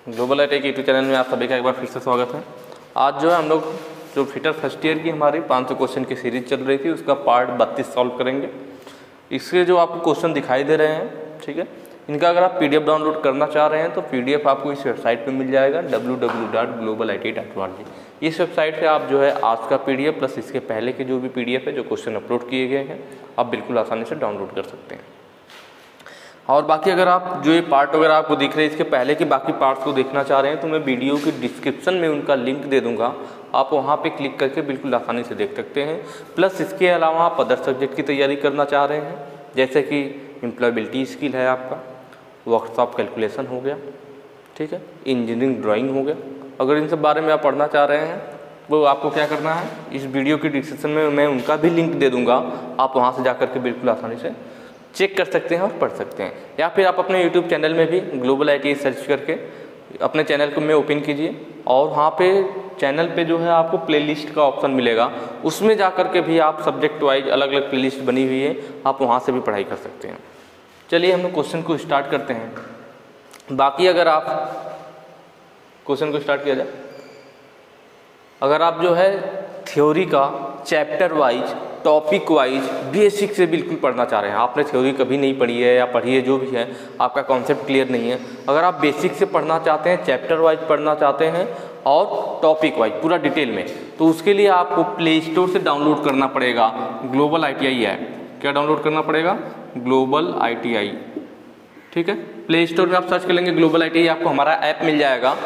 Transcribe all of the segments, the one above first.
Global IT के YouTube channel में आप सभी का एक बार फिर से स्वागत है। आज जो है हम लोग जो फिटर फर्स्ट ईयर की हमारी 500 क्वेश्चन की सीरीज चल रही थी उसका पार्ट 32 सॉल्व करेंगे। इसके जो आपको क्वेश्चन दिखाई दे रहे हैं, ठीक है, इनका अगर आप पीडीएफ डाउनलोड करना चाह रहे हैं तो पीडीएफ आपको इस वेबसाइट पे मिल जाएगा www.globalit.org। इस वेबसाइट से आप जो है आज का पीडीएफ प्लस इसके पहले के जो भी पीडीएफ है, जो क्वेश्चन अपलोड किए गए हैं, आप बिल्कुल आसानी से डाउनलोड कर सकते हैं। और बाकी अगर आप जो ये पार्ट वगैरह आपको दिख रहे हैं इसके पहले के बाकी पार्ट्स को देखना चाह रहे हैं तो मैं वीडियो की डिस्क्रिप्शन में उनका लिंक दे दूंगा, आप वहाँ पे क्लिक करके बिल्कुल आसानी से देख सकते हैं। प्लस इसके अलावा आप अदर सब्जेक्ट की तैयारी करना चाह रहे हैं, जैसे कि एम्प्लॉयबिलिटी स्किल है आपका, वर्कशॉप कैलकुलेशन हो गया, ठीक है, इंजीनियरिंग ड्राइंग हो गया, अगर इन सब बारे में आप पढ़ना चाह रहे हैं वो आपको क्या करना है, इस वीडियो की डिस्क्रिप्शन में मैं उनका भी लिंक दे दूँगा, आप वहाँ से जा करके बिल्कुल आसानी से चेक कर सकते हैं और पढ़ सकते हैं। या फिर आप अपने यूट्यूब चैनल में भी ग्लोबल आईटी सर्च करके अपने चैनल को में ओपन कीजिए और वहाँ पे चैनल पे जो है आपको प्लेलिस्ट का ऑप्शन मिलेगा, उसमें जा कर के भी आप सब्जेक्ट वाइज अलग अलग प्लेलिस्ट बनी हुई है, आप वहाँ से भी पढ़ाई कर सकते हैं। चलिए हम लोग क्वेश्चन को स्टार्ट करते हैं। बाकी अगर आप क्वेश्चन को स्टार्ट किया जाए, अगर आप जो है थ्योरी का chapter wise topic wise basic से बिल्कुल पढ़ना चाह रहे हैं, आपने थ्योरी कभी नहीं पढ़ी है या पढ़ी है, जो भी है आपका कॉन्सेप्ट क्लियर नहीं है, अगर आप बेसिक से पढ़ना चाहते हैं, चैप्टर वाइज पढ़ना चाहते हैं और टॉपिक वाइज पूरा डिटेल में, तो उसके लिए आपको प्ले स्टोर से डाउनलोड करना पड़ेगा ग्लोबल ITI ऐप। क्या डाउनलोड करना पड़ेगा? ग्लोबल ITI, ठीक है। प्ले स्टोर में आप सर्च कर लेंगे ग्लोबल ITI, आपको हमारा ऐप मिल जाएगा,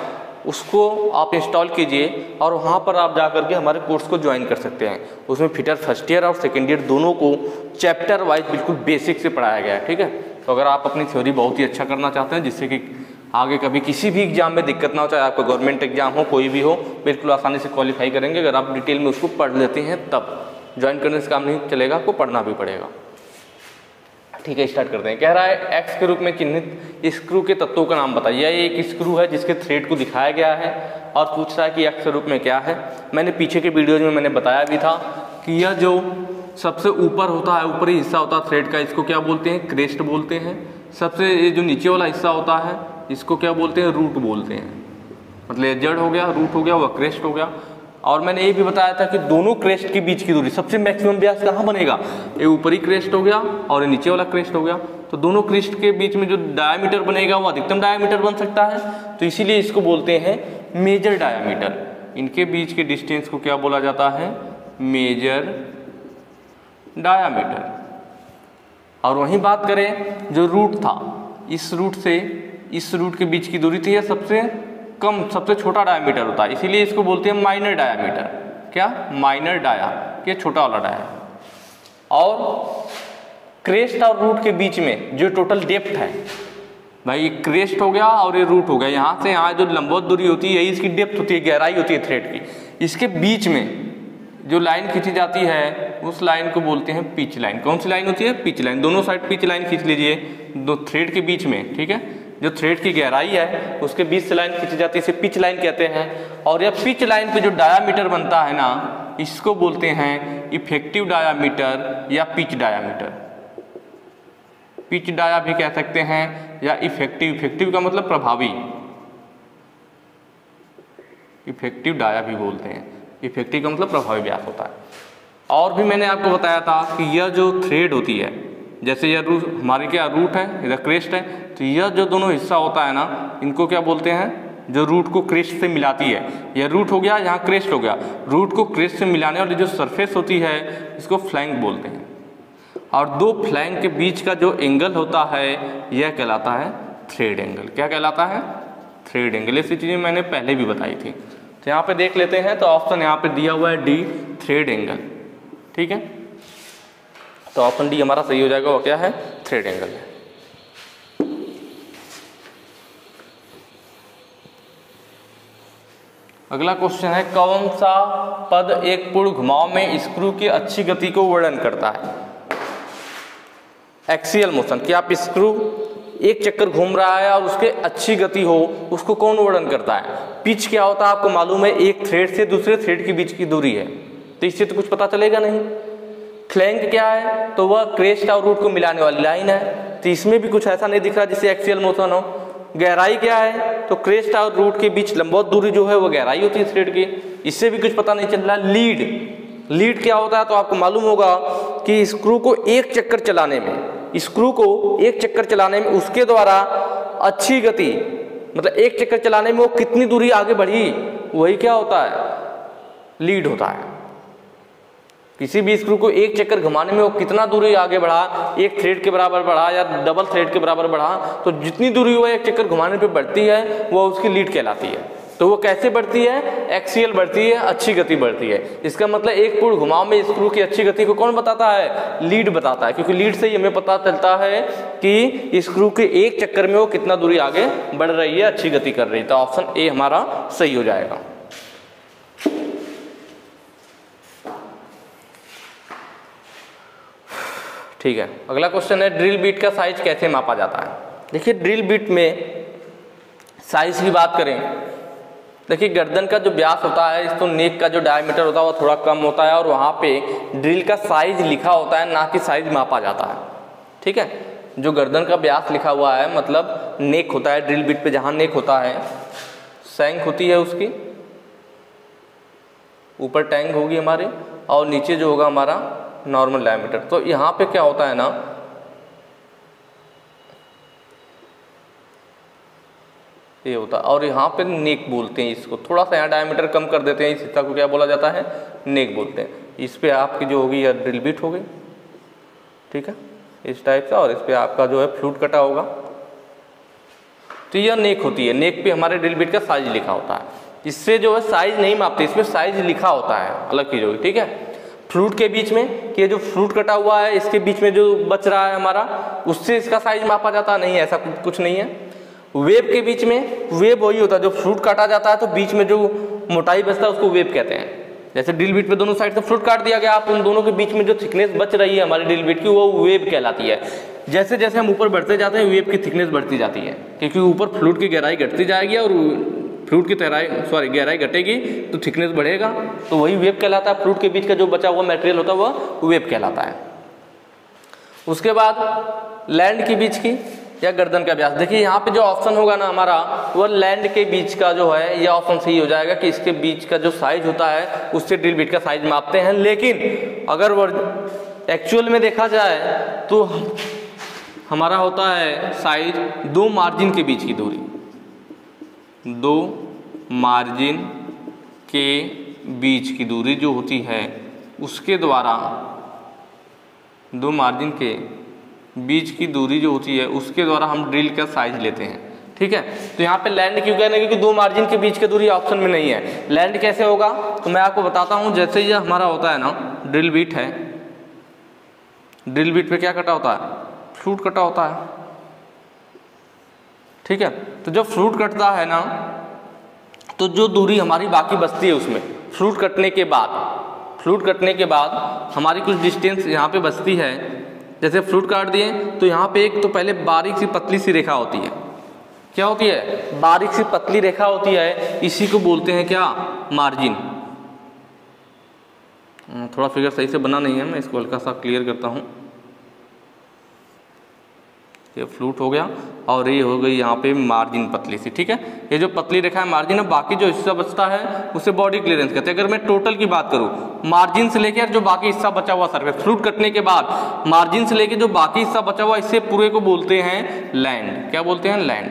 उसको आप इंस्टॉल कीजिए और वहाँ पर आप जा करके हमारे कोर्स को ज्वाइन कर सकते हैं। उसमें फिटर फर्स्ट ईयर और सेकेंड ईयर दोनों को चैप्टर वाइज बिल्कुल बेसिक से पढ़ाया गया है, ठीक है। तो अगर आप अपनी थ्योरी बहुत ही अच्छा करना चाहते हैं जिससे कि आगे कभी किसी भी एग्जाम में दिक्कत ना हो, चाहे आपका गवर्नमेंट एग्जाम हो कोई भी हो, बिल्कुल आसानी से क्वालिफाई करेंगे अगर आप डिटेल में उसको पढ़ लेते हैं। तब ज्वाइन करने से काम नहीं चलेगा, आपको पढ़ना भी पड़ेगा, ठीक है। स्टार्ट करते हैं। कह रहा है एक्स के रूप में चिन्हित स्क्रू के तत्वों का नाम बताइए। यह एक स्क्रू है जिसके थ्रेड को दिखाया गया है और पूछ रहा है कि एक्स के रूप में क्या है। मैंने पीछे के वीडियोज में मैंने बताया भी था कि यह जो सबसे ऊपर होता है, ऊपरी हिस्सा होता है थ्रेड का, इसको क्या बोलते हैं? क्रेस्ट बोलते हैं। सबसे ये जो नीचे वाला हिस्सा होता है इसको क्या बोलते हैं? रूट बोलते हैं। मतलब जड़ हो गया, रूट हो गया, वह क्रेस्ट हो गया। और मैंने ये भी बताया था कि दोनों क्रेस्ट के बीच की दूरी सबसे मैक्सिमम व्यास कहाँ बनेगा? ये ऊपरी क्रेस्ट हो गया और ये नीचे वाला क्रेस्ट हो गया, तो दोनों क्रेस्ट के बीच में जो डायामीटर बनेगा वो अधिकतम डायामीटर बन सकता है, तो इसीलिए इसको बोलते हैं मेजर डायामीटर। इनके बीच के डिस्टेंस को क्या बोला जाता है? Major diameter. और वहीं बात करें जो रूट था, इस रूट से इस रूट के बीच की दूरी थी, यह सबसे कम सबसे छोटा डायामीटर होता है, इसीलिए इसको बोलते हैं माइनर डायामीटर। क्या? माइनर डाया, ये छोटा वाला डाया। और क्रेस्ट और रूट के बीच में जो टोटल डेप्थ है, भाई क्रेस्ट हो गया और ये रूट हो गया, यहाँ से यहाँ जो लंबवत दूरी होती है यही इसकी डेप्थ होती है, गहराई होती है थ्रेड की। इसके बीच में जो लाइन खींची जाती है उस लाइन को बोलते हैं पिच लाइन। कौन सी लाइन होती है? Pitch line. दोनों साइड पिच लाइन खींच लीजिए, दो थ्रेड के बीच में, ठीक है। जो थ्रेड की गहराई है उसके बीच से लाइन खींची जाती है, इसे पिच लाइन कहते हैं। और यह पिच लाइन पे जो डायामीटर बनता है ना, इसको बोलते हैं इफेक्टिव डायामीटर या पिच डायामीटर। पिच डाया भी कह सकते हैं या इफेक्टिव। इफेक्टिव का मतलब प्रभावी, इफेक्टिव डाया भी बोलते हैं। इफेक्टिव का मतलब प्रभावी व्यास होता है। और भी मैंने आपको बताया था कि यह जो थ्रेड होती है, जैसे यह रूट हमारे क्या रूट है, इधर क्रेस्ट है, तो यह जो दोनों हिस्सा होता है ना, इनको क्या बोलते हैं? जो रूट को क्रेस्ट से मिलाती है, यह रूट हो गया, यहाँ क्रेस्ट हो गया, रूट को क्रेस्ट से मिलाने वाली जो सरफेस होती है इसको फ्लैंक बोलते हैं। और दो फ्लैंक के बीच का जो एंगल होता है यह कहलाता है थ्रेड एंगल। क्या कहलाता है? Thread angle. ऐसी चीज़ें मैंने पहले भी बताई थी। तो यहाँ पे देख लेते हैं, तो ऑप्शन यहाँ पे दिया हुआ है डी, थ्रेड एंगल, ठीक है। तो ऑप्शन डी हमारा सही हो जाएगा। वो क्या है? थ्रेड एंगल है। अगला क्वेश्चन है, कौन सा पद एक पूर्ण घुमाव में स्क्रू की अच्छी गति को वर्णन करता है? Axial motion. कि आप स्क्रू एक चक्कर घूम रहा है और उसके अच्छी गति हो, उसको कौन वर्णन करता है? पिच क्या होता है आपको मालूम है? एक थ्रेड से दूसरे थ्रेड के बीच की दूरी है, तो इससे तो कुछ पता चलेगा नहीं। फ्लैंक क्या है? तो वह क्रेस्ट और रूट को मिलाने वाली लाइन है, तो इसमें भी कुछ ऐसा नहीं दिख रहा जिससे एक्सियल मोशन हो। गहराई क्या है, तो क्रेस्ट और रूट के बीच लंबवत दूरी जो है वो गहराई होती है थ्रेड की। इससे भी कुछ पता नहीं चल रहा। लीड क्या होता है, तो आपको मालूम होगा कि स्क्रू को एक चक्कर चलाने में उसके द्वारा अच्छी गति, मतलब एक चक्कर चलाने में वो कितनी दूरी आगे बढ़ी, वही क्या होता है, लीड होता है। किसी भी स्क्रू को एक चक्कर घुमाने में वो कितना दूरी आगे बढ़ा, एक थ्रेड के बराबर बढ़ा या डबल थ्रेड के बराबर बढ़ा, तो जितनी दूरी वो एक चक्कर घुमाने पे बढ़ती है वो उसकी लीड कहलाती है। तो वो कैसे बढ़ती है, एक्सियल बढ़ती है, अच्छी गति बढ़ती है। इसका मतलब एक पूर्ण घुमाव में स्क्रू की अच्छी गति को कौन बताता है, लीड बताता है, क्योंकि लीड से ही हमें पता चलता है कि स्क्रू के एक चक्कर में वो कितना दूरी आगे बढ़ रही है, अच्छी गति कर रही है। तो ऑप्शन ए हमारा सही हो जाएगा। ठीक है, अगला क्वेश्चन है ड्रिल बीट का साइज कैसे मापा जाता है। देखिए ड्रिल बीट में साइज की बात करें, देखिए गर्दन का जो व्यास होता है, तो नेक का जो डायमीटर होता है वो थोड़ा कम होता है, और वहाँ पे ड्रिल का साइज लिखा होता है, ना कि साइज मापा जाता है। ठीक है, जो गर्दन का व्यास लिखा हुआ है मतलब नेक होता है, ड्रिल बीट पे जहाँ नेक होता है, सैंक होती है उसकी, ऊपर टैंक होगी हमारी, और नीचे जो होगा हमारा नॉर्मल डायमीटर। तो यहाँ पे क्या होता है ना, ये होता है, और यहाँ पे नेक बोलते हैं इसको। थोड़ा सा यहाँ डायमीटर कम कर देते हैं, इस हिस्सा को क्या बोला जाता है, नेक बोलते हैं। इस पे आपकी जो होगी यह ड्रिल बीट हो गई, ठीक है, इस टाइप का, और इस पे आपका जो है फ्लूट कटा होगा, तो यह नेक होती है। नेक पे हमारे ड्रिल बीट का साइज लिखा होता है। इससे जो है साइज नहीं मापते, इसमें साइज लिखा होता है, अलग चीज होगी। ठीक है, फ्लूट के बीच में कि जो फ्लूट कटा हुआ है इसके बीच में जो बच रहा है हमारा, उससे इसका साइज मापा जाता नहीं है, ऐसा कुछ नहीं है। वेब के बीच में, वेब वही होता है जो फ्लूट काटा जाता है, तो बीच में जो मोटाई बचता है उसको वेब कहते हैं। जैसे ड्रिल बीट पे दोनों साइड से फ्लूट काट दिया गया, आप उन दोनों के बीच में जो थिकनेस बच रही है हमारी ड्रिल बीट की, वो वेब कहलाती है। जैसे जैसे हम ऊपर बढ़ते जाते हैं वेब की थिकनेस बढ़ती जाती है, क्योंकि ऊपर फ्लूट की गहराई घटती जाएगी और फ्लूट की गहराई घटेगी तो थिकनेस बढ़ेगा, तो वही वेब कहलाता है। फ्लूट के बीच का जो बचा हुआ मटेरियल होता है वह वेब कहलाता है। उसके बाद लैंड के बीच की या गर्दन का व्यास, देखिए यहाँ पे जो ऑप्शन होगा ना हमारा, वो लैंड के बीच का जो है ये ऑप्शन सही हो जाएगा कि इसके बीच का जो साइज होता है उससे ड्रिल बीट का साइज मापते हैं। लेकिन अगर वो एक्चुअल में देखा जाए तो हमारा होता है साइज दो मार्जिन के बीच की दूरी, दो मार्जिन के बीच की दूरी जो होती है उसके द्वारा, दो मार्जिन के बीच की दूरी जो होती है उसके द्वारा हम ड्रिल का साइज लेते हैं। ठीक है, तो यहाँ पे लैंड क्यों कहने, क्योंकि दो मार्जिन के बीच की दूरी ऑप्शन में नहीं है। लैंड कैसे होगा तो मैं आपको बताता हूँ। जैसे ये हमारा होता है ना ड्रिल बीट है, ड्रिल बीट पे क्या कटा होता है, फ्लूट कटा होता है। ठीक है, तो जब फ्लूट कटता है ना तो जो दूरी हमारी बाकी बचती है उसमें फ्लूट कटने के बाद हमारी कुछ डिस्टेंस यहाँ पे बचती है। जैसे फ्लूट काट दिए तो यहाँ पे एक तो पहले बारीक सी पतली सी रेखा होती है, क्या होती है, बारीक सी पतली रेखा होती है, इसी को बोलते हैं क्या, मार्जिन। थोड़ा फिगर सही से बना नहीं है, मैं इसको हल्का सा क्लियर करता हूँ। ये फ्लूट हो गया और ये हो गई यहाँ पे मार्जिन पतली सी। ठीक है, ये जो पतली रेखा है मार्जिन है, बाकी जो हिस्सा बचता है उसे बॉडी क्लियरेंस कहते हैं। अगर मैं टोटल की बात करूँ, मार्जिन से लेकर जो बाकी हिस्सा बचा हुआ सरफेस, फ्लूट कटने के बाद मार्जिन से लेकर जो बाकी हिस्सा बचा हुआ, इससे पूरे को बोलते हैं लैंड। क्या बोलते हैं, लैंड।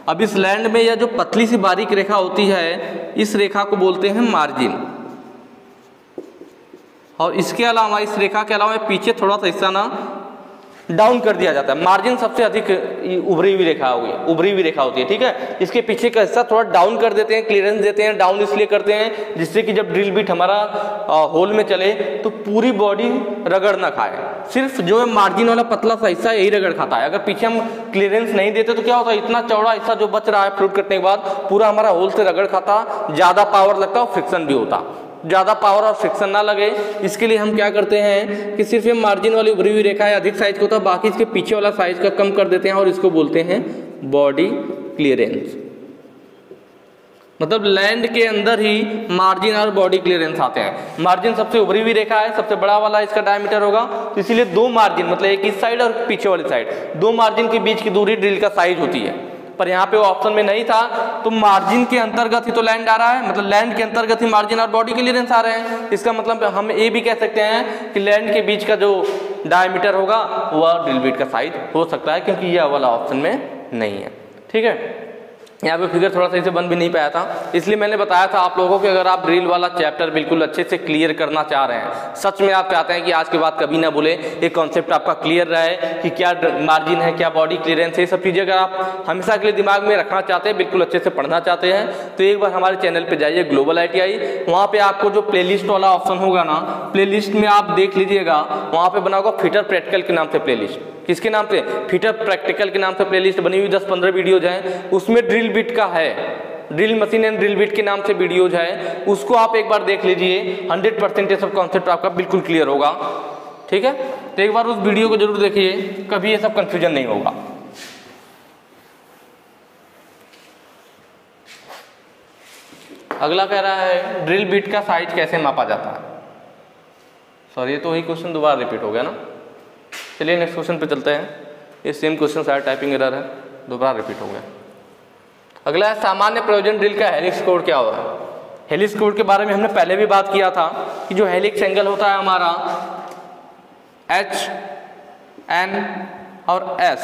अब इस लैंड में यह जो पतली सी बारीक रेखा होती है, इस रेखा को बोलते हैं मार्जिन। और इसके अलावा, इस रेखा के अलावा पीछे थोड़ा सा हिस्सा ना डाउन कर दिया जाता है। मार्जिन सबसे अधिक उभरी हुई रेखा होती है। ठीक है, इसके पीछे का हिस्सा थोड़ा डाउन कर देते हैं, क्लियरेंस देते हैं। डाउन इसलिए करते हैं जिससे कि जब ड्रिल बीट हमारा होल में चले तो पूरी बॉडी रगड़ ना खाए, सिर्फ जो है मार्जिन वाला पतला सा हिस्सा यही रगड़ खाता है। अगर पीछे हम क्लियरेंस नहीं देते तो क्या होता है, इतना चौड़ा हिस्सा जो बच रहा है फ्लूट कटने के बाद पूरा हमारा होल से रगड़ खाता, ज़्यादा पावर लगता और फ्रिक्शन भी होता। ज़्यादा पावर और फ्रिक्शन ना लगे इसके लिए हम क्या करते हैं कि सिर्फ ये मार्जिन वाली उभरी हुई रेखा है अधिक साइज का होता है, बाकी इसके पीछे वाला साइज का कम कर देते हैं और इसको बोलते हैं बॉडी क्लियरेंस। मतलब लैंड के अंदर ही मार्जिन और बॉडी क्लियरेंस आते हैं। मार्जिन सबसे उभरी हुई रेखा है, सबसे बड़ा वाला इसका डायमीटर होगा, तो इसीलिए दो मार्जिन, मतलब एक इस साइड और पीछे वाली साइड, दो मार्जिन के बीच की दूरी ड्रिल का साइज होती है। पर यहाँ पे वो ऑप्शन में नहीं था, तो मार्जिन के अंतर्गत ही तो लैंड आ रहा है, मतलब लैंड के अंतर्गत ही मार्जिन और बॉडी क्लियरेंस आ रहे हैं। इसका मतलब हम ये भी कह सकते हैं कि लैंड के बीच का जो डायमीटर होगा वह ड्रिल बिट का साइज हो सकता है, क्योंकि यह वाला ऑप्शन में नहीं है। ठीक है, यहाँ पे फिगर थोड़ा सही से बन भी नहीं पाया था, इसलिए मैंने बताया था आप लोगों को कि अगर आप ड्रिल वाला चैप्टर बिल्कुल अच्छे से क्लियर करना चाह रहे हैं, सच में आप चाहते हैं कि आज के बाद कभी ना बोले, ये कॉन्सेप्ट आपका क्लियर रहे कि क्या मार्जिन है, क्या बॉडी क्लियरेंस है, ये सब चीज़ें अगर आप हमेशा के लिए दिमाग में रखना चाहते हैं, बिल्कुल अच्छे से पढ़ना चाहते हैं, तो एक बार हमारे चैनल पर जाइए ग्लोबल ITI। वहाँ पर आपको जो प्ले लिस्ट वाला ऑप्शन होगा ना, प्ले लिस्ट में आप देख लीजिएगा, वहाँ पर बना होगा फिटर प्रैक्टिकल के नाम से प्ले लिस्ट। किसके नाम से? फिटर प्रैक्टिकल के नाम से प्लेलिस्ट बनी हुई 10-15 वीडियोज हैं, उसमें ड्रिल बिट का है, drill machine and drill bit के नाम से वीडियोज है, उसको आप एक बार देख लीजिए, 100% ये सब कॉन्सेप्ट आपका बिल्कुल क्लियर होगा। ठीक है, तो एक बार उस वीडियो को जरूर देखिए, कभी ये सब कंफ्यूजन नहीं होगा। अगला कह रहा है ड्रिल बिट का साइज कैसे मापा जाता है। सॉरी, ये तो वही क्वेश्चन दोबारा रिपीट हो गया ना। चलिए नेक्स्ट क्वेश्चन पे चलते हैं। ये सेम क्वेश्चन शायद टाइपिंग एरर है, दोबारा रिपीट हो गया। अगला है सामान्य प्रयोजन ड्रिल का हेलिक्स कोड क्या होगा। हेलिक्स कोड के बारे में हमने पहले भी बात किया था कि जो हेलिक्स एंगल होता है हमारा H, N और S,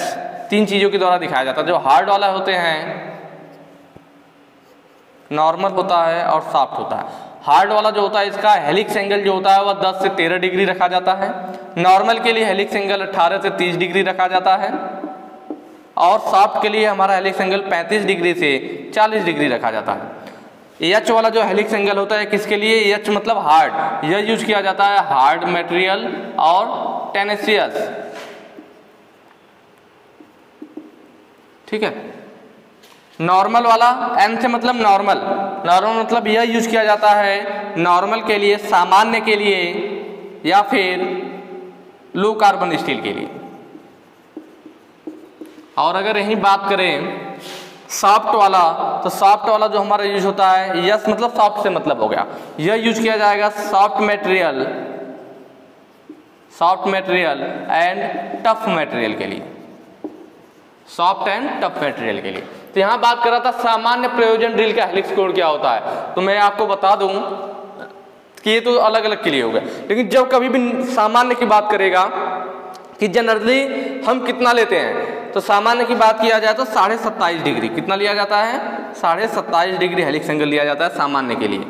3 चीज़ों के द्वारा दिखाया जाता है। जो हार्ड वाला होते हैं, नॉर्मल होता है और सॉफ्ट होता है। हार्ड वाला जो होता है इसका हेलिक्स एंगल जो होता है वह 10 से 13 डिग्री रखा जाता है। नॉर्मल के लिए हेलिक्स एंगल 18 से 30 डिग्री रखा जाता है, और सॉफ्ट के लिए हमारा हेलिक्स एंगल 35 डिग्री से 40 डिग्री रखा जाता है। एच वाला जो हेलिक्स एंगल होता है किसके लिए? एच मतलब हार्ड, यह यूज किया जाता है हार्ड मटेरियल और टेनेसियस। ठीक है, नॉर्मल वाला एन से मतलब नॉर्मल, नॉर्मल मतलब यह यूज किया जाता है नॉर्मल के लिए, सामान्य के लिए, या फिर लो कार्बन स्टील के लिए। और अगर यही बात करें सॉफ्ट वाला, तो सॉफ्ट वाला जो हमारा यूज होता है, यस मतलब सॉफ्ट से मतलब हो गया, यह यूज किया जाएगा soft material and tough material के लिए, सॉफ्ट एंड टफ मटेरियल के लिए। तो यहां बात कर रहा था सामान्य प्रयोजन ड्रिल का हेलिक्स कोड क्या होता है, तो मैं आपको बता दूं कि ये तो अलग अलग के लिए हो गया, लेकिन जब कभी भी सामान्य की बात करेगा कि जनरली हम कितना लेते हैं, तो सामान्य की बात किया जाए तो 27.5 डिग्री कितना लिया जाता है, 27.5 डिग्री हेलिक्स एंगल लिया जाता है सामान्य के लिए।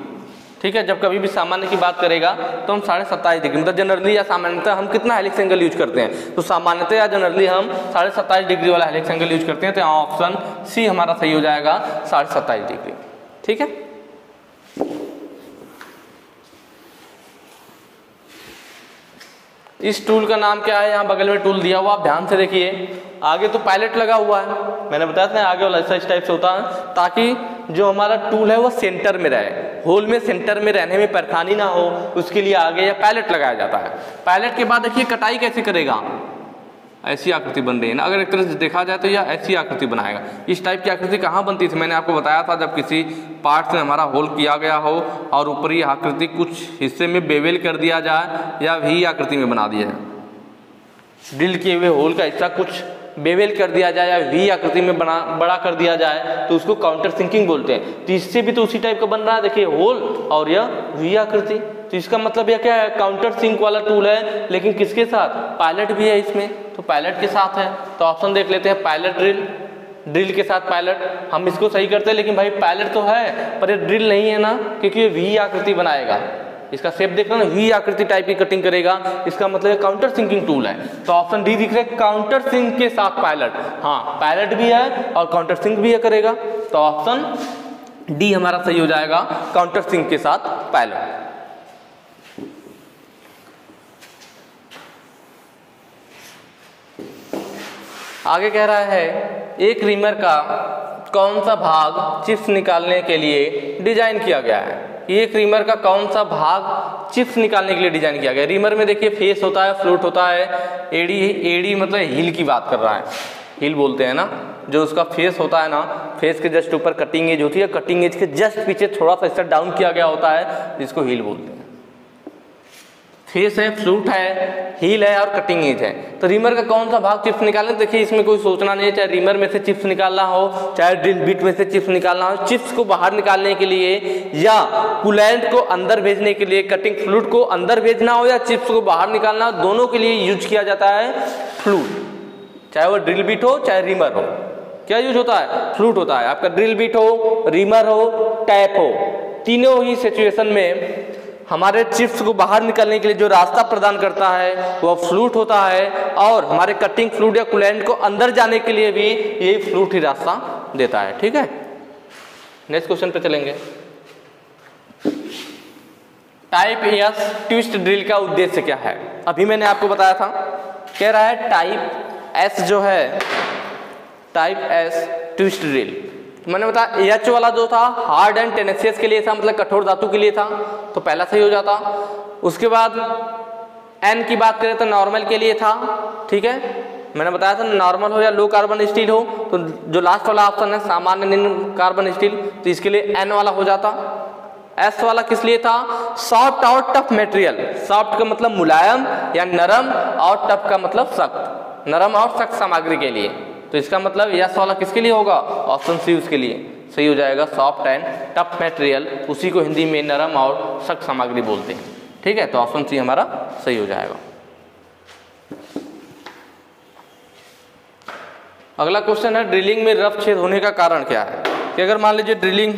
ठीक है, जब कभी भी सामान्य की बात करेगा तो हम 27.5 डिग्री, मतलब जनरली या सामान्यतः हम कितना हेलिक्स एंगल यूज करते हैं, तो सामान्यतः या जनरली हम 27.5 डिग्री वाला हेलिक्स एंगल यूज करते हैं। तो यहाँ ऑप्शन सी हमारा सही हो जाएगा, 27.5 डिग्री। ठीक है, इस टूल का नाम क्या है, यहाँ बगल में टूल दिया हुआ, आप ध्यान से देखिए। आगे तो पायलट लगा हुआ है, मैंने बताया था आगे वाला ऐसा इस टाइप से होता है, ताकि जो हमारा टूल है वो सेंटर में रहे, होल में सेंटर में रहने में परेशानी ना हो, उसके लिए आगे या पायलट लगाया जाता है। पायलट के बाद देखिए कटाई कैसे करेगा, ऐसी आकृति बन रही है ना, अगर एक तरह से देखा जाए तो यह ऐसी आकृति बनाएगा। इस टाइप की आकृति कहाँ बनती थी, मैंने आपको बताया था, जब किसी पार्ट से हमारा होल किया गया हो और ऊपरी आकृति कुछ हिस्से में बेवेल कर दिया जाए या वी आकृति में बना दिया जाए, ड्रिल किए हुए होल का हिस्सा कुछ बेवेल कर दिया जाए या वी आकृति में बड़ा कर दिया जाए, तो उसको काउंटर सिंकिंग बोलते हैं। तो इससे भी तो उसी टाइप का बन रहा है, देखिए होल और यह वी आकृति, तो इसका मतलब यह क्या है, काउंटर सिंक वाला टूल है, लेकिन किसके साथ, पायलट भी है इसमें, तो पायलट के साथ है। तो ऑप्शन देख लेते हैं, पायलट ड्रिल के साथ पायलट, हम इसको सही करते हैं, लेकिन भाई पायलट तो है पर ये ड्रिल नहीं है ना, क्योंकि ये वी आकृति बनाएगा, इसका शेप देख रहे हो ना, वी आकृति टाइप की कटिंग करेगा, इसका मतलब काउंटर सिंकिंग टूल है। तो ऑप्शन डी दिख रहा है, काउंटर सिंक के साथ पायलट, हाँ पायलट भी है और काउंटर सिंक भी है करेगा, तो ऑप्शन डी हमारा सही हो जाएगा, काउंटर सिंक के साथ पायलट। आगे कह रहा है एक रीमर का कौन सा भाग चिप्स निकालने के लिए डिजाइन किया गया है। एक रीमर का कौन सा भाग चिप्स निकालने के लिए डिजाइन किया गया। रीमर में देखिए फेस होता है, फ्लूट होता है, एडी मतलब हील की बात कर रहा है, हील बोलते हैं ना, जो उसका फेस होता है ना, फेस के जस्ट ऊपर कटिंग एज होती है, कटिंग एज के जस्ट पीछे थोड़ा सा हिस्सा डाउन किया गया होता है, जिसको हील बोलते हैं। फेस है, फ्लूट है, हील है और कटिंग एज है। तो रीमर का कौन सा भाग चिप्स निकालना, देखिए इसमें कोई सोचना नहीं है, चाहे रीमर में से चिप्स निकालना हो, चाहे ड्रिल बिट में से चिप्स निकालना हो, चिप्स को बाहर निकालने के लिए या कूलेंट को अंदर भेजने के लिए, कटिंग फ्लूइड को अंदर भेजना हो या चिप्स को बाहर निकालना हो, दोनों के लिए यूज किया जाता है फ्लूइड। चाहे वो ड्रिल बिट हो चाहे रीमर हो, क्या यूज होता है, फ्लूइड होता है। आपका ड्रिल बिट हो, रीमर हो, टैप हो, तीनों ही सिचुएशन में हमारे चिप्स को बाहर निकलने के लिए जो रास्ता प्रदान करता है वह फ्लूइड होता है, और हमारे कटिंग फ्लूइड या कूलेंट को अंदर जाने के लिए भी यही फ्लूइड ही रास्ता देता है। ठीक है, नेक्स्ट क्वेश्चन पे चलेंगे। टाइप एस ट्विस्ट ड्रिल का उद्देश्य क्या है? अभी मैंने आपको बताया था, कह रहा है टाइप एस जो है, टाइप एस ट्विस्ट ड्रिल, मैंने बताया एच वाला जो था हार्ड एंड टेनेसियस के लिए था, मतलब कठोर धातु के लिए था, तो पहला सही हो जाता। उसके बाद एन की बात करें तो नॉर्मल के लिए था। ठीक है, मैंने बताया था नॉर्मल हो या लो कार्बन स्टील हो, तो जो लास्ट वाला ऑप्शन है सामान्य निम्न कार्बन स्टील, तो इसके लिए एन वाला हो जाता। एस वाला किस लिए था, सॉफ्ट और टफ मटेरियल, सॉफ्ट का मतलब मुलायम या नरम और टफ का मतलब सख्त, नरम और सख्त सामग्री के लिए, तो इसका मतलब यस वाला किसके लिए होगा, ऑप्शन सी उसके लिए सही हो जाएगा, सॉफ्ट एंड टफ मटेरियल, उसी को हिंदी में नरम और सख्त सामग्री बोलते हैं। ठीक है, तो ऑप्शन सी हमारा सही हो जाएगा। अगला क्वेश्चन है ड्रिलिंग में रफ छेद होने का कारण क्या है? कि अगर मान लीजिए ड्रिलिंग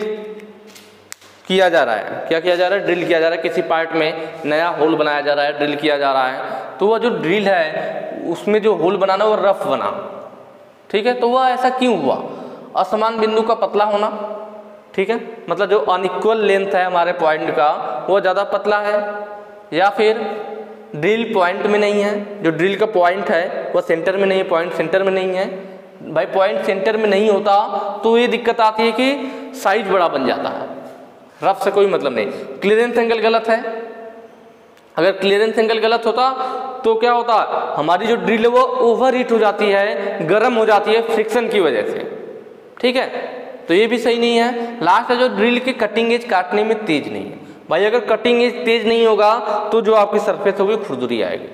किया जा रहा है, क्या किया जा रहा है, ड्रिल किया जा रहा है, किसी पार्ट में नया होल बनाया जा रहा है, ड्रिल किया जा रहा है, तो वह जो ड्रिल है उसमें जो होल बनाना वो रफ बना। ठीक है, तो वह ऐसा क्यों हुआ, असमान बिंदु का पतला होना, ठीक है, मतलब जो अनइक्वल लेंथ है हमारे पॉइंट का वो ज़्यादा पतला है, या फिर ड्रिल पॉइंट में नहीं है, जो ड्रिल का पॉइंट है वह सेंटर में नहीं है, पॉइंट सेंटर में नहीं है। भाई पॉइंट सेंटर में नहीं होता तो ये दिक्कत आती है कि साइज बड़ा बन जाता है, रफ से कोई मतलब नहीं। क्लियरेंस एंगल गलत है, अगर क्लियरेंस एंगल गलत होता तो क्या होता, हमारी जो ड्रिल है वो ओवर हीट हो जाती है, गर्म हो जाती है फ्रिक्शन की वजह से। ठीक है, तो ये भी सही नहीं है। लास्ट है जो ड्रिल की कटिंग एज काटने में तेज नहीं है। भाई अगर कटिंग एज तेज नहीं होगा तो जो आपकी सरफेस होगी खुरदुरी आएगी।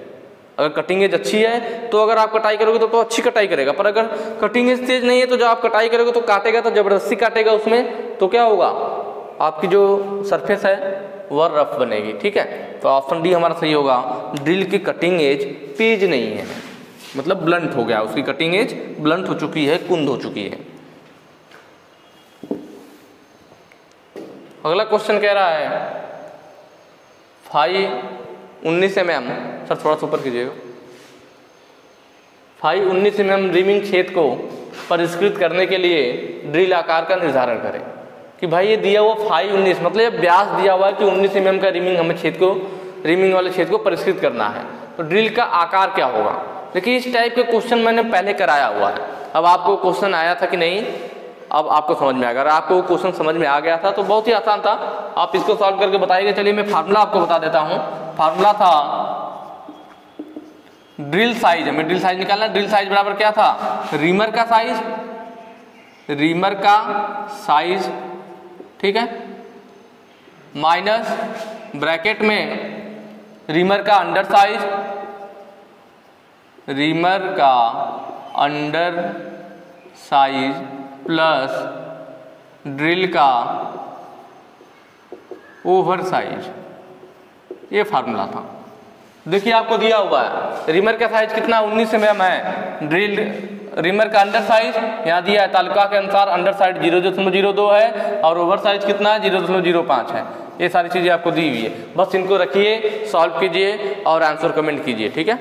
अगर कटिंग एज अच्छी है तो अगर आप कटाई करोगे तो अच्छी कटाई करेगा, पर अगर कटिंग एज तेज नहीं है तो जो आप कटाई करोगे तो काटेगा तो जबरदस्ती काटेगा उसमें, तो क्या होगा, आपकी जो सरफेस है वह रफ बनेगी। ठीक है, तो ऑप्शन डी हमारा सही होगा, ड्रिल की कटिंग एज तेज नहीं है, मतलब ब्लंट हो गया, उसकी कटिंग एज ब्लंट हो चुकी है, कुंद हो चुकी है। अगला क्वेश्चन कह रहा है फाई 19 mm, सर थोड़ा सा ऊपर कीजिएगा, फाई 19 mm रिमिंग छेद को परिष्कृत करने के लिए ड्रिल आकार का निर्धारण करें। कि भाई ये दिया हुआ फाई 19 मतलब ये व्यास दिया हुआ है कि 19 mm का रिमिंग हमें छेद को, रिमिंग वाले छेद को परिष्कृत करना है, तो ड्रिल का आकार क्या होगा। देखिए इस टाइप के क्वेश्चन मैंने पहले कराया हुआ है, अब आपको क्वेश्चन आया था कि नहीं, अब आपको समझ में आएगा। अगर आपको वो क्वेश्चन समझ में आ गया था तो बहुत ही आसान था, आप इसको सॉल्व करके बताइएगा। चलिए मैं फार्मूला आपको बता देता हूँ। फार्मूला था ड्रिल साइज, हमें ड्रिल साइज निकालना, ड्रिल साइज बराबर क्या था, रीमर का साइज, रीमर का साइज, ठीक है, माइनस ब्रैकेट में रीमर का अंडर साइज, रीमर का अंडर साइज प्लस ड्रिल का ओवर साइज, ये फार्मूला था। देखिए आपको दिया हुआ है रीमर का साइज कितना 19 mm है, ड्रिल रीमर का अंडर साइज यहाँ दिया है तालिका के अनुसार, अंडर साइड 0.02 है और ओवर साइज कितना है 0.05 है। ये सारी चीज़ें आपको दी हुई है, बस इनको रखिए, सॉल्व कीजिए और आंसर कमेंट कीजिए। ठीक है,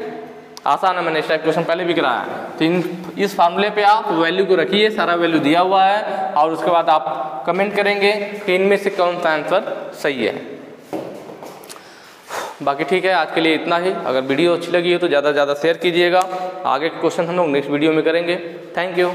आसान है, मैंने इस टाइप क्वेश्चन पहले भी कराया है। तो इस फार्मूले पे आप वैल्यू को रखिए, सारा वैल्यू दिया हुआ है और उसके बाद आप कमेंट करेंगे कि इनमें से कौन सा आंसर सही है। बाकी ठीक है, आज के लिए इतना ही। अगर वीडियो अच्छी लगी हो तो ज़्यादा से ज़्यादा शेयर कीजिएगा। आगे के क्वेश्चन हम लोग नेक्स्ट वीडियो में करेंगे। Thank you.